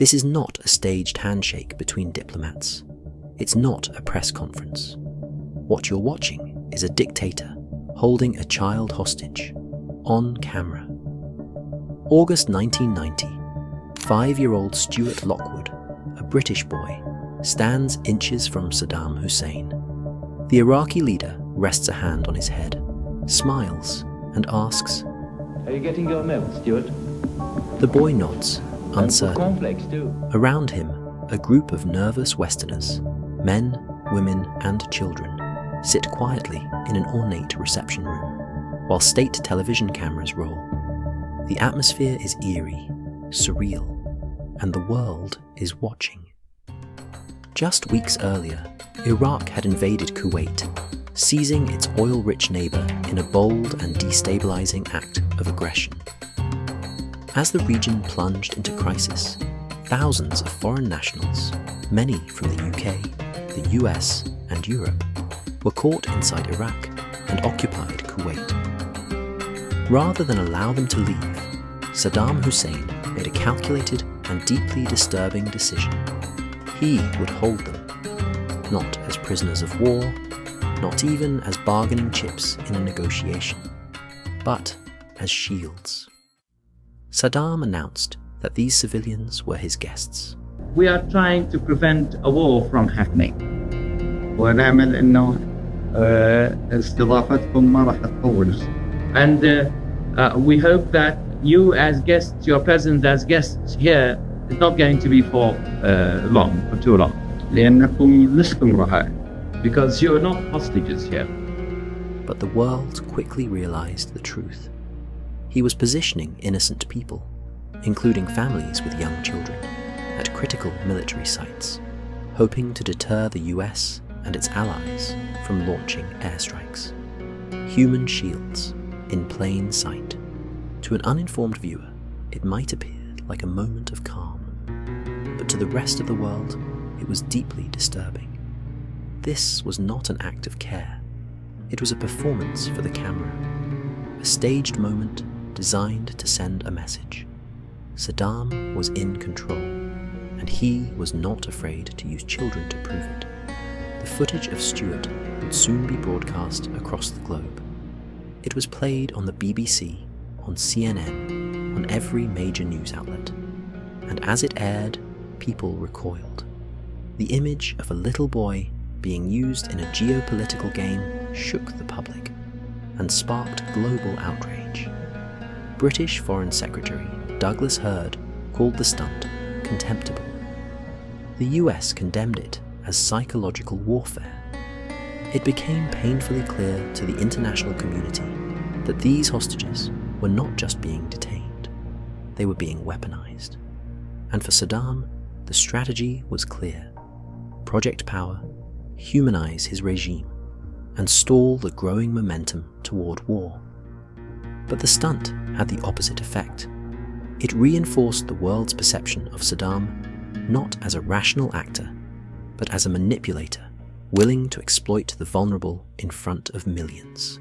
This is not a staged handshake between diplomats. It's not a press conference. What you're watching is a dictator holding a child hostage, on camera. August 1990, 5-year-old Stuart Lockwood, a British boy, stands inches from Saddam Hussein. The Iraqi leader rests a hand on his head, smiles, and asks, "Are you getting your milk, Stuart?" The boy nods, uncertain. Cornflakes too. Around him, a group of nervous Westerners, men, women, and children, sit quietly in an ornate reception room, while state television cameras roll. The atmosphere is eerie, surreal, and the world is watching. Just weeks earlier, Iraq had invaded Kuwait, seizing its oil-rich neighbour in a bold and destabilising act of aggression. As the region plunged into crisis, thousands of foreign nationals, many from the UK, the US, and Europe, were caught inside Iraq and occupied Kuwait. Rather than allow them to leave, Saddam Hussein made a calculated and deeply disturbing decision. He would hold them, not as prisoners of war, not even as bargaining chips in a negotiation, but as shields. Saddam announced that these civilians were his guests. We are trying to prevent a war from happening. ونعمل إنه استضافتكم ما راح تطول. And we hope that you as guests, your presence as guests here, is not going to be for too long. لأنكم لستم رهائن. Because you are not hostages here. But the world quickly realized the truth. He was positioning innocent people, including families with young children, at critical military sites, hoping to deter the US and its allies from launching airstrikes. Human shields, in plain sight. To an uninformed viewer, it might appear like a moment of calm, but to the rest of the world, it was deeply disturbing. This was not an act of care. It was a performance for the camera, a staged moment designed to send a message. Saddam was in control, and he was not afraid to use children to prove it. The footage of Stuart would soon be broadcast across the globe. It was played on the BBC, on CNN, on every major news outlet, and as it aired, people recoiled. The image of a little boy being used in a geopolitical game shook the public and sparked global outrage. British Foreign Secretary Douglas Hurd called the stunt contemptible. The US condemned it as psychological warfare. It became painfully clear to the international community that these hostages were not just being detained, they were being weaponized. And for Saddam, the strategy was clear. Project Power, humanize his regime, and stall the growing momentum toward war. But the stunt had the opposite effect. It reinforced the world's perception of Saddam not as a rational actor, but as a manipulator willing to exploit the vulnerable in front of millions.